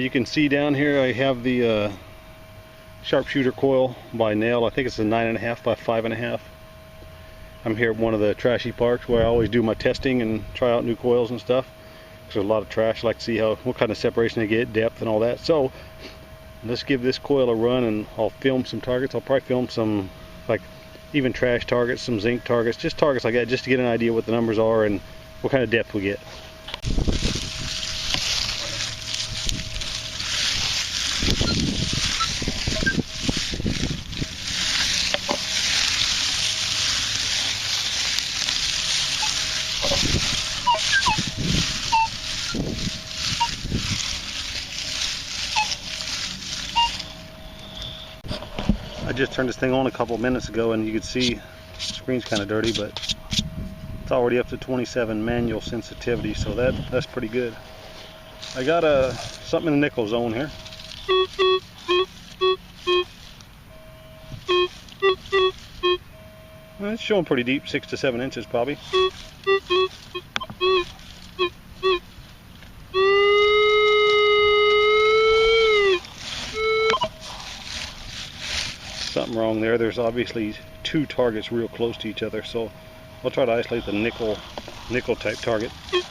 you can see down here I have the Sharpshooter coil by NEL. I think it's a 9.5 by 5.5. I'm here at one of the trashy parks where I always do my testing and try out new coils and stuff. There's a lot of trash. I like to see what kind of separation they get, depth and all that. So let's give this coil a run and I'll film some targets. I'll probably film some like even trash targets, some zinc targets, just targets like that, just to get an idea what the numbers are and what kind of depth we get. I just turned this thing on a couple minutes ago and you can see the screen's kind of dirty, but it's already up to 27 manual sensitivity, so that's pretty good. I got something in the nickel zone here. Well, it's showing pretty deep, 6 to 7 inches probably. Something wrong there. There's obviously two targets real close to each other, so I'll try to isolate the nickel type target. Let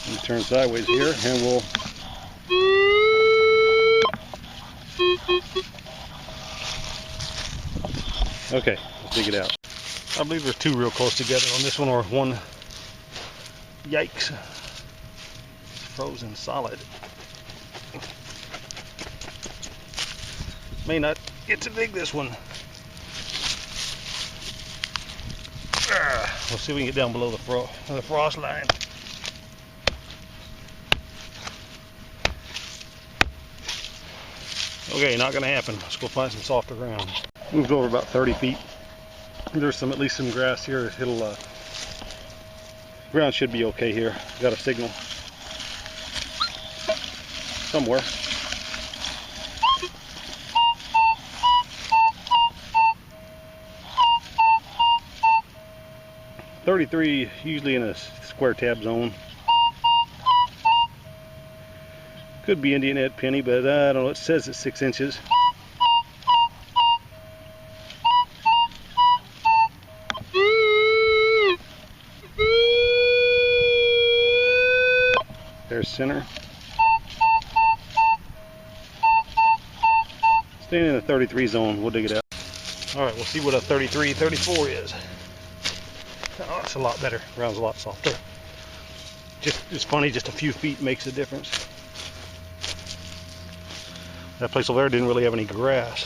me turn sideways here and we'll okay, let's dig it out. I believe there's two real close together on this one, or one. Yikes. It's frozen solid. May not get to dig this one. We'll see if we can get down below the frost line. Okay, not gonna happen. Let's go find some softer ground. Moved over about 30 feet. There's at least some grass here. It'll ground should be okay here. Got a signal somewhere. .33 usually in a square tab zone. Could be Indian head penny, but I don't know. It says it's 6 inches. There's center. Staying in the 33 zone, we'll dig it out. Alright, we'll see what a 33, 34 is. Oh, it's a lot better. Ground's a lot softer. It's funny, just a few feet makes a difference. That place over there didn't really have any grass.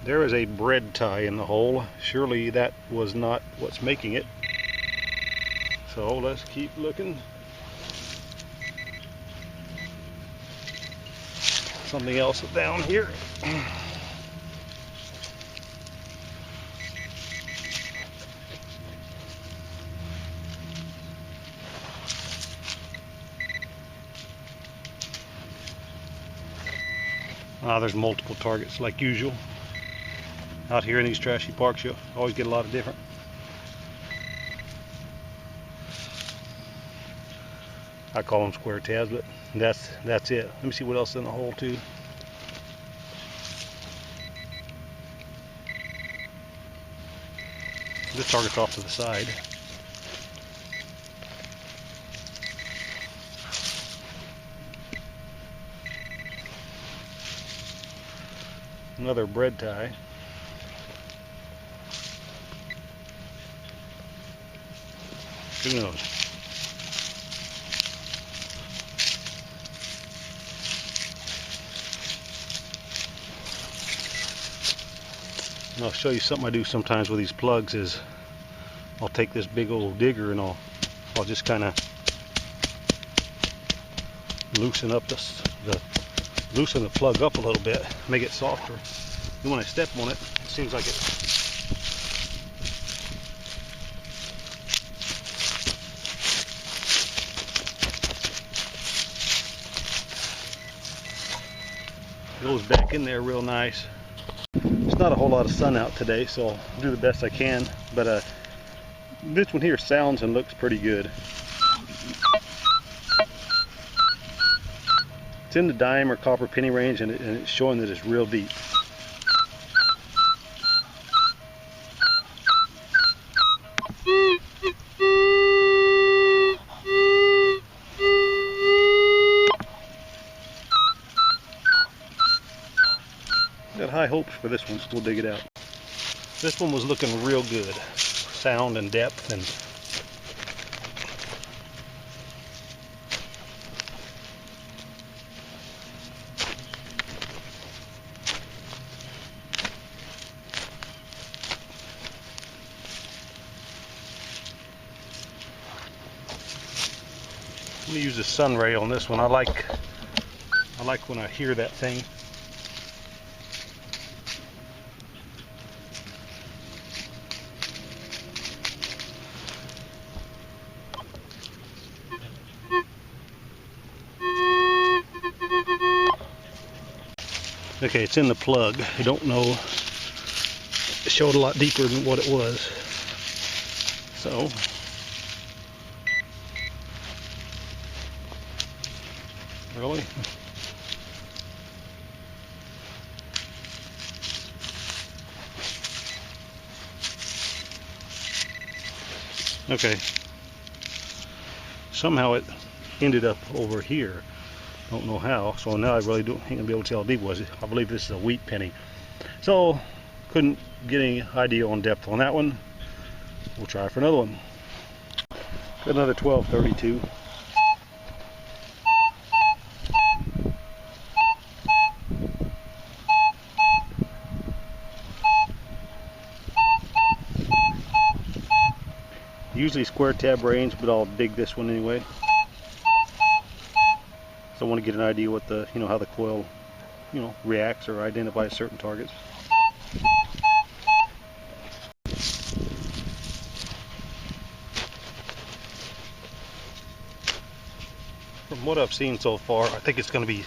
There is a bread tie in the hole. Surely that was not what's making it. So let's keep looking. Something else down here. There's multiple targets like usual. Out here in these trashy parks, you always get a lot of different. I call them square tabs, but that's it. Let me see what else is in the hole too. This target's off to the side. Another bread tie. Who knows? And I'll show you something I do sometimes with these plugs is I'll take this big old digger and I'll just kind of loosen up loosen the plug up a little bit, make it softer. And when I step on it, it seems like it goes back in there real nice. There's not a whole lot of sun out today, so I'll do the best I can, but this one here sounds and looks pretty good. It's in the dime or copper penny range, and it's showing that it's real deep. Got high hopes for this one. We'll dig it out. This one was looking real good, sound and depth, and I'm gonna use the sun ray on this one. I like when I hear that thing. Okay, it's in the plug. I don't know. It showed a lot deeper than what it was. So really? Okay. Somehow it ended up over here. Don't know how. So now I really ain't gonna be able to tell how deep it was. I believe this is a wheat penny. So couldn't get any idea on depth on that one. We'll try for another one. Got another 1232. Usually square tab range, but I'll dig this one anyway. So I want to get an idea what the, how the coil, reacts or identifies certain targets. From what I've seen so far, I think it's going to be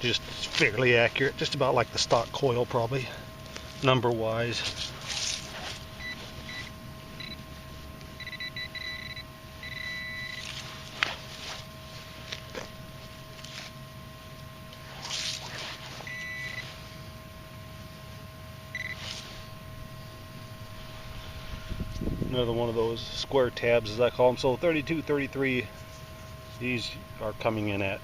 just fairly accurate, just about like the stock coil probably, number wise. Another one of those square tabs, as I call them. So 32, 33, these are coming in at.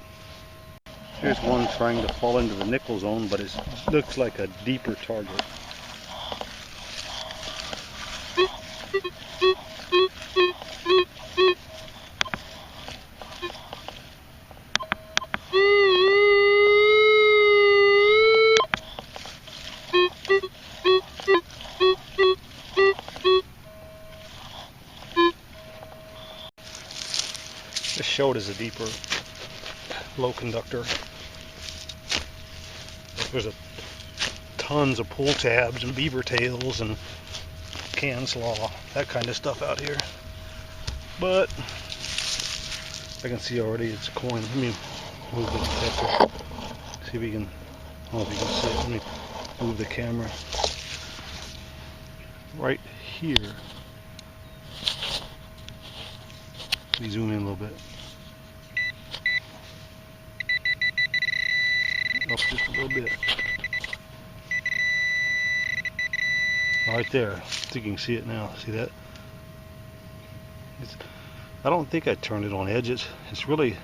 Here's one trying to fall into the nickel zone, but it looks like a deeper target. This showed as a deeper low conductor. There's tons of pull tabs and beaver tails and can slaw, that kind of stuff out here. But I can see already it's a coin. Let me move the detector. See if we can, I don't know if you can see it. Let me move the camera. Right here. Let me zoom in a little bit. Up just a little bit. Right there. I think you can see it now. See that? I don't think I turned it on edge. It's really,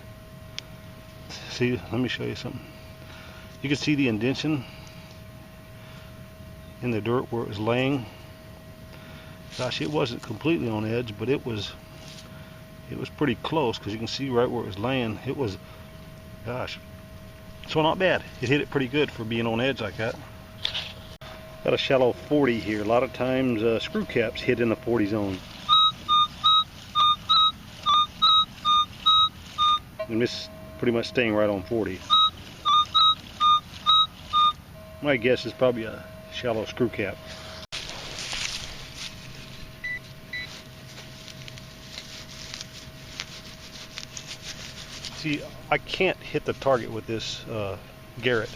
see, let me show you something. You can see the indentation in the dirt where it was laying. Gosh, it wasn't completely on edge, but it was pretty close, because you can see right where it was laying. It was, gosh, so not bad. It hit it pretty good for being on edge like that. Got a shallow 40 here. A lot of times screw caps hit in the 40 zone. And this pretty much staying right on 40. My guess is probably a shallow screw cap. See, I can't hit the target with this Garrett.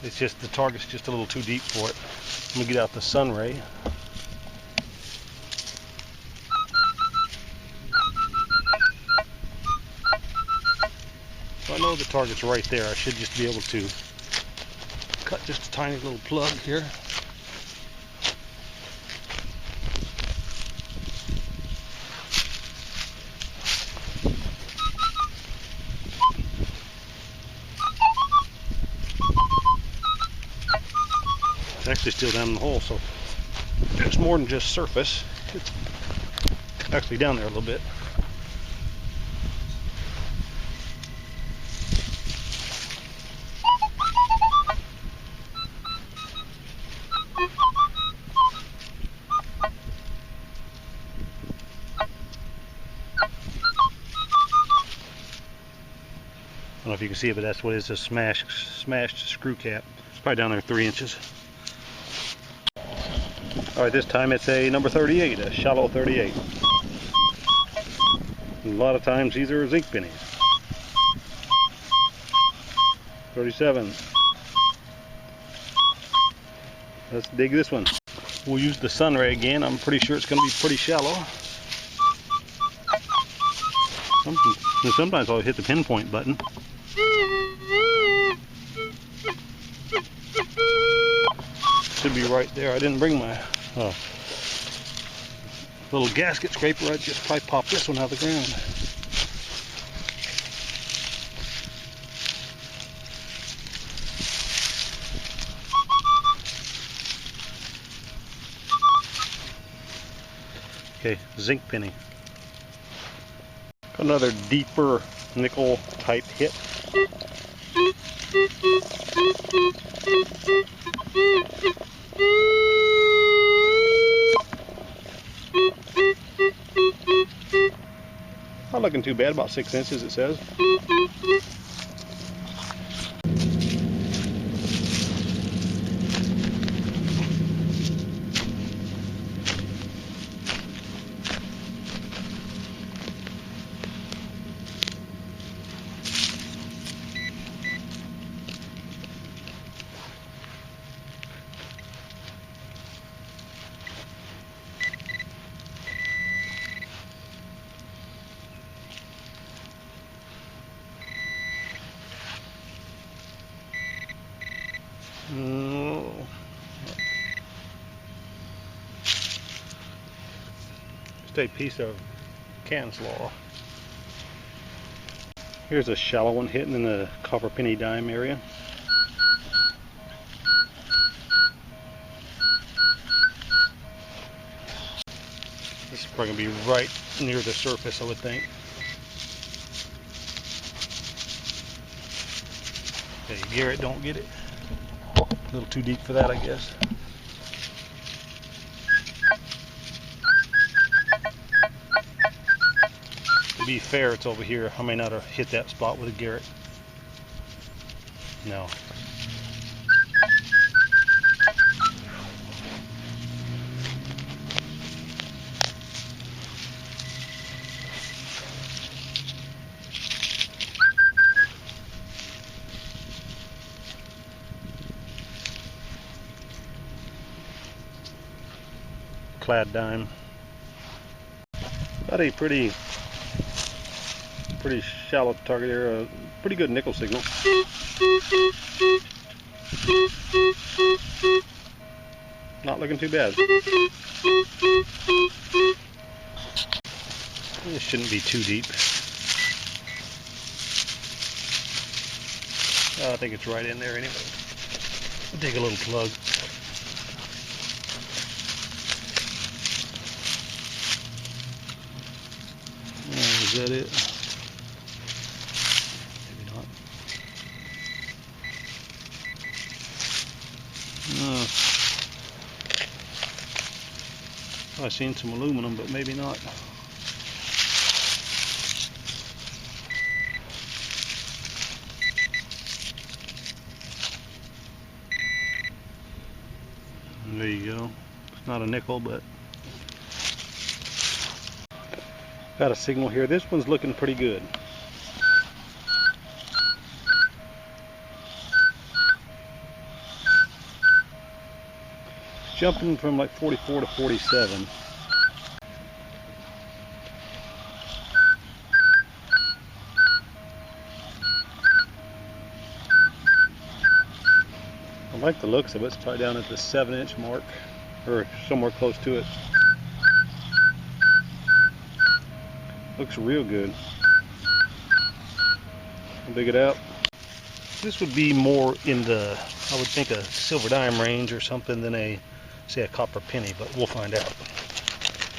It's just the target's just a little too deep for it. Let me get out the sun ray. So I know the target's right there. I should just be able to cut just a tiny little plug here. It's actually still down in the hole, so it's more than just surface. It's actually down there a little bit. I don't know if you can see it, but that's what it is, a smashed screw cap. It's probably down there 3 inches. Alright, this time it's a number 38, a shallow 38. A lot of times these are zinc pennies. 37. Let's dig this one. We'll use the sun ray again. I'm pretty sure it's going to be pretty shallow. Sometimes I'll hit the pinpoint button. Should be right there. I didn't bring my little gasket scraper. I'd just probably pop this one out of the ground. Okay, zinc penny. Another deeper nickel type hit. Not looking too bad, about 6 inches it says. Just a piece of can slaw. Here's a shallow one hitting in the copper penny dime area. This is probably going to be right near the surface, I would think. Okay, Garrett, don't get it. A little too deep for that, I guess. To be fair, it's over here. I may not have hit that spot with a Garrett. No. Clad dime. About a pretty shallow target here. A pretty good nickel signal. Not looking too bad. This shouldn't be too deep. I think it's right in there anyway. I'll dig a little plug. Is that it? Maybe not. I've seen some aluminum, but maybe not. There you go. It's not a nickel, but got a signal here. This one's looking pretty good. jumping from like 44 to 47. I like the looks of it. It's probably down at the 7-inch mark, or somewhere close to it. Looks real good. I'll dig it out. This would be more in the, I would think, a silver dime range or something than a, say, a copper penny, but we'll find out.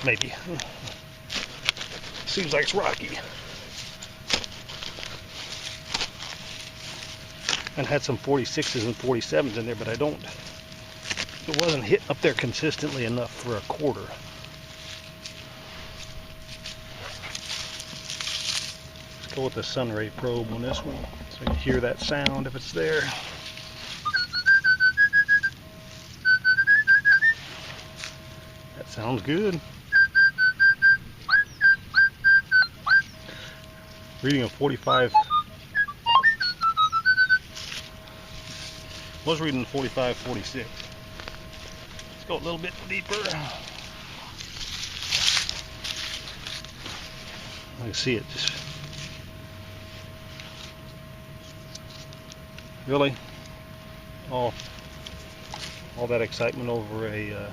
Maybe. Seems like it's rocky. And had some 46s and 47s in there, but it wasn't hitting up there consistently enough for a quarter. Let's go with the sunray probe on this one, so you can hear that sound if it's there. That sounds good. Reading a 45. Was reading 45, 46. Let's go a little bit deeper. I can see it just. Really? All that excitement over a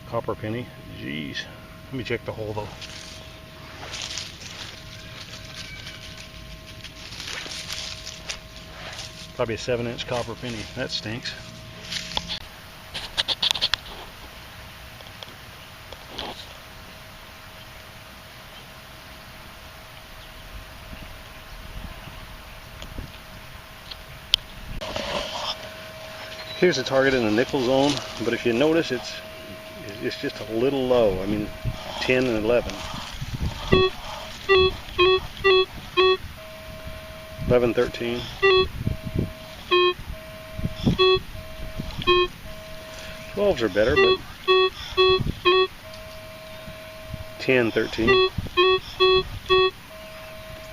copper penny? Jeez. Let me check the hole though. Probably a 7-inch copper penny. That stinks. Here's the target in the nickel zone, but if you notice, it's just a little low. I mean, 10 and 11. 11, 13. 12s are better, but 10, 13.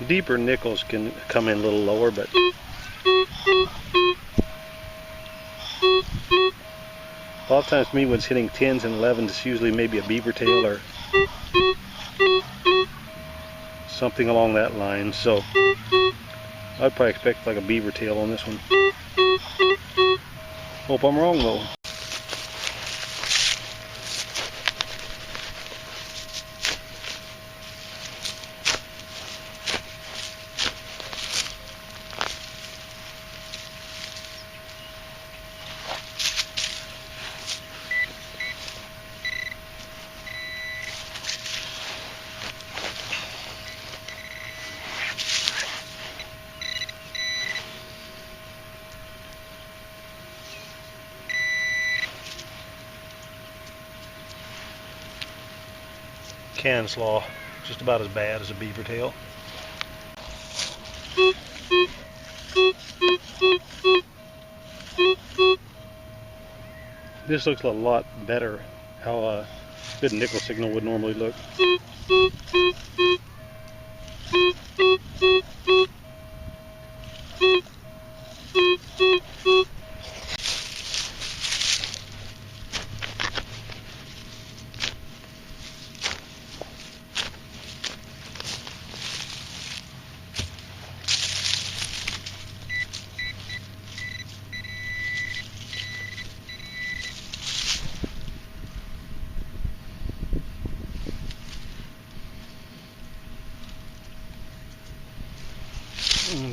Deeper nickels can come in a little lower, but a lot of times me when it's hitting 10s and 11s, it's usually maybe a beaver tail or something along that line. So I'd probably expect like a beaver tail on this one. Hope I'm wrong though. Can slaw, just about as bad as a beaver tail. This looks a lot better how a good nickel signal would normally look.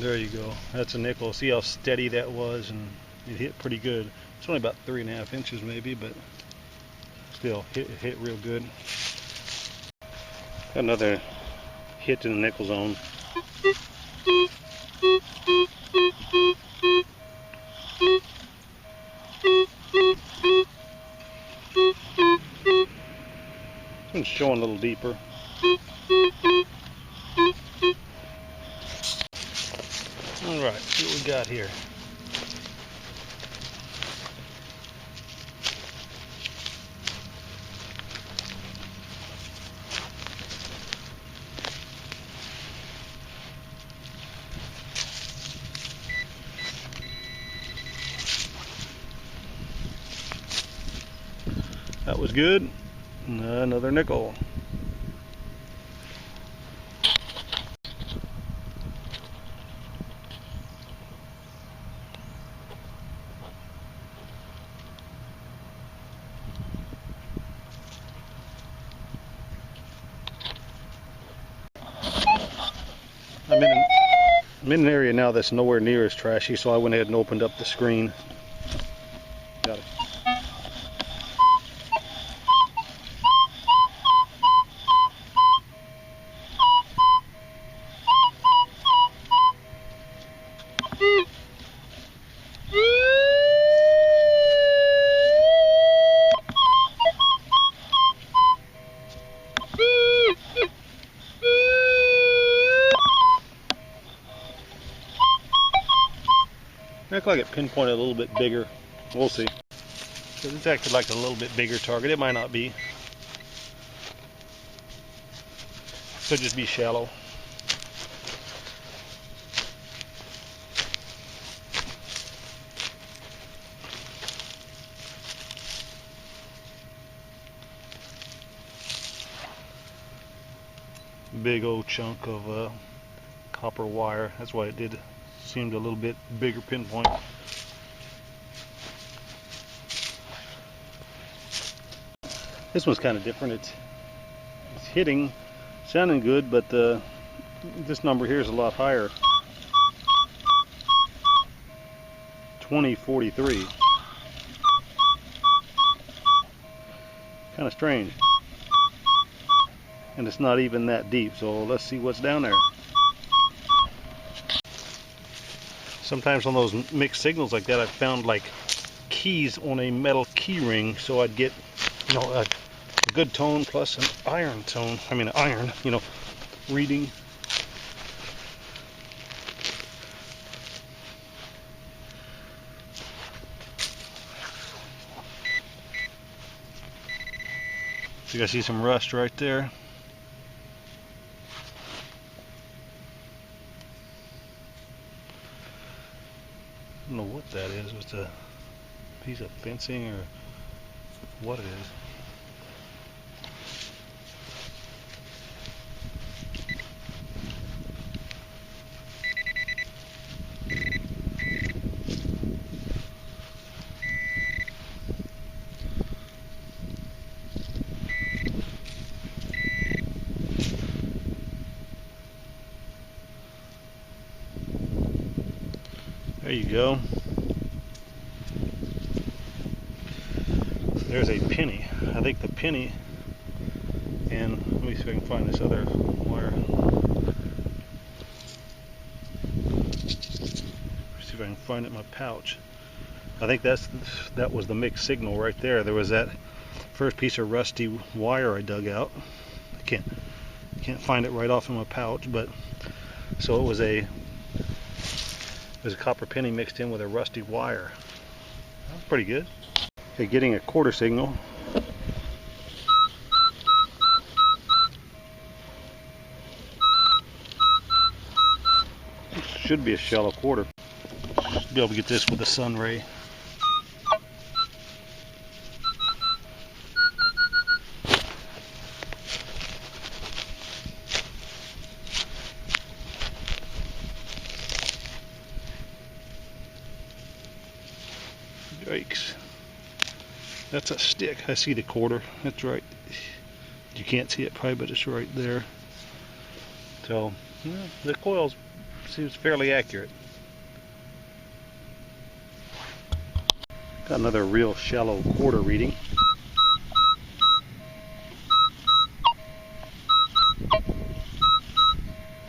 There you go. That's a nickel. See how steady that was, and it hit pretty good. It's only about 3.5 inches maybe, but still hit real good. Got another hit in the nickel zone. This one's showing a little deeper. Alright, see what we got here. That was good. Another nickel. I'm in an area now that's nowhere near as trashy, so I went ahead and opened up the screen. Got it. Act like it pinpointed a little bit bigger. We'll see. So it's acted like a little bit bigger target. It might not be. Could just be shallow. Big old chunk of copper wire. That's why it did. Seemed a little bit bigger pinpoint. This one's kind of different. It's hitting, sounding good, but this number here is a lot higher. 2043. Kind of strange. And it's not even that deep, so let's see what's down there. Sometimes on those mixed signals like that, I've found like keys on a metal key ring, so I'd get, you know, a good tone plus an iron tone. I mean, an iron, you know, reading. So you guys see some rust right there. I don't know what that is. It's a piece of fencing or what it is. There you go. There's a penny. I think the penny, and let me see if I can find this other wire. See if I can find it in my pouch. I think that was the mixed signal right there. There was that first piece of rusty wire I dug out. I can't find it right off in my pouch, but so it was a copper penny mixed in with a rusty wire. That's pretty good. Okay, getting a quarter signal. This should be a shallow quarter. Should be able to get this with a sun ray. Yikes. That's a stick. I see the quarter. That's right. You can't see it probably, but it's right there. So, yeah, the coil seems fairly accurate. Got another real shallow quarter reading.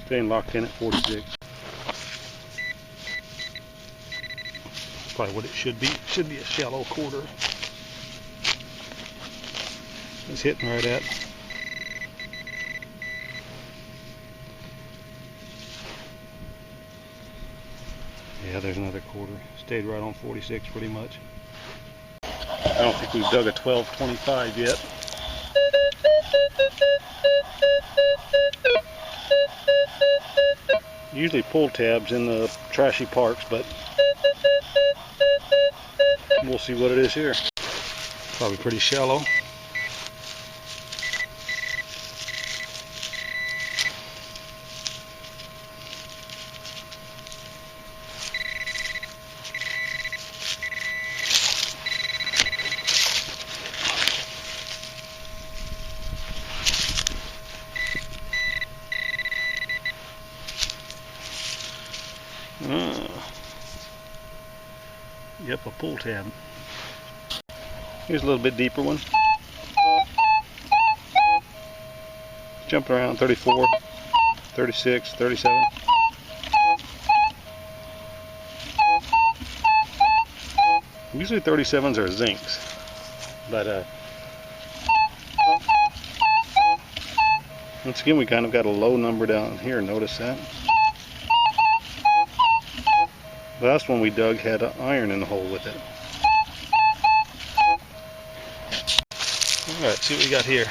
Staying locked in at 46. Probably what it should be. It should be a shallow quarter. It's hitting right at. Yeah, there's another quarter. Stayed right on 46 pretty much. I don't think we've dug a 1225 yet. Usually pull tabs in the trashy parks, but we'll see what it is here. Probably pretty shallow. Yep, a pull tab. Here's a little bit deeper one. Jumping around 34, 36, 37. Usually 37s are zincs, but once again we kind of got a low number down here, notice that. The last one we dug had iron in the hole with it. Alright, see what we got here.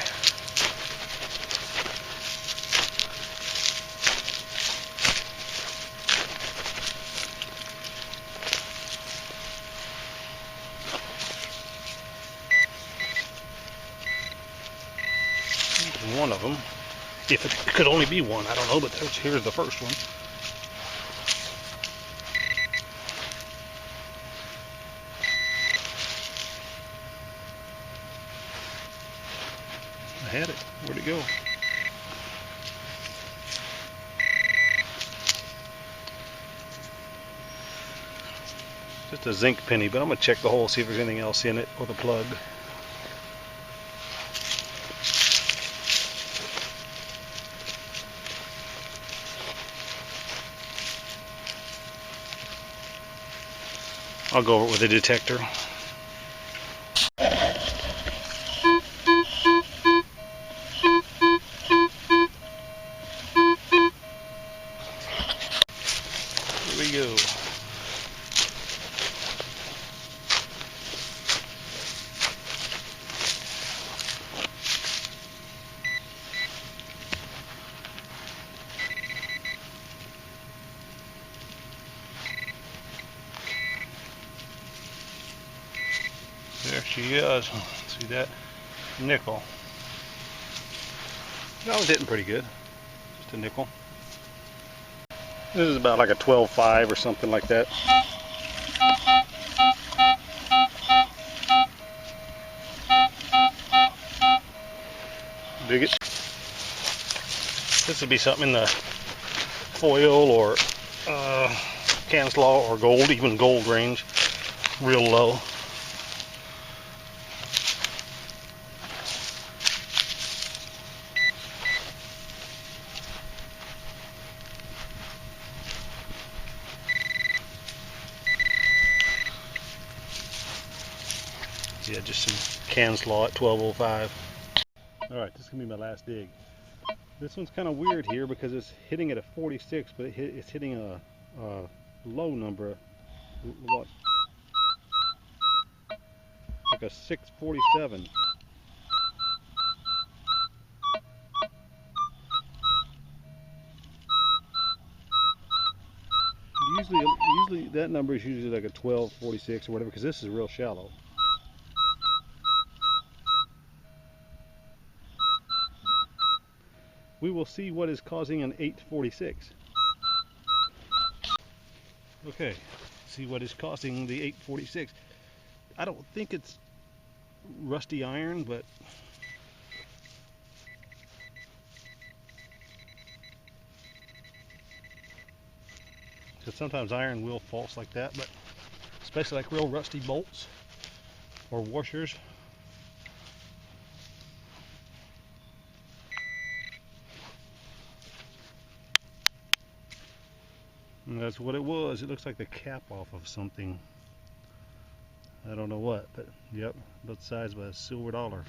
One of them, if it could only be one, I don't know, but here's the first one. I had it. Where'd it go? Just a zinc penny, but I'm going to check the hole, see if there's anything else in it, or the plug. I'll go over it with a detector. Here we go. There she is. See that? Nickel. That was hitting pretty good. Just a nickel. This is about like a 12.5 or something like that. Dig it. This would be something in the foil or can slaw or gold, even gold range, real low. Yeah, just some can slaw at 12.05. Alright, this is going to be my last dig. This one's kind of weird here because it's hitting at a 46, but it's hitting a low number, what? Like a 647. Usually that number is usually like a 1246 or whatever, because this is real shallow. We will see what is causing an 846. Okay, see what is causing the 846. I don't think it's rusty iron, but because sometimes iron will false like that, but especially like real rusty bolts or washers. And that's what it was. It looks like the cap off of something. I don't know what, but yep, both sides by a silver dollar.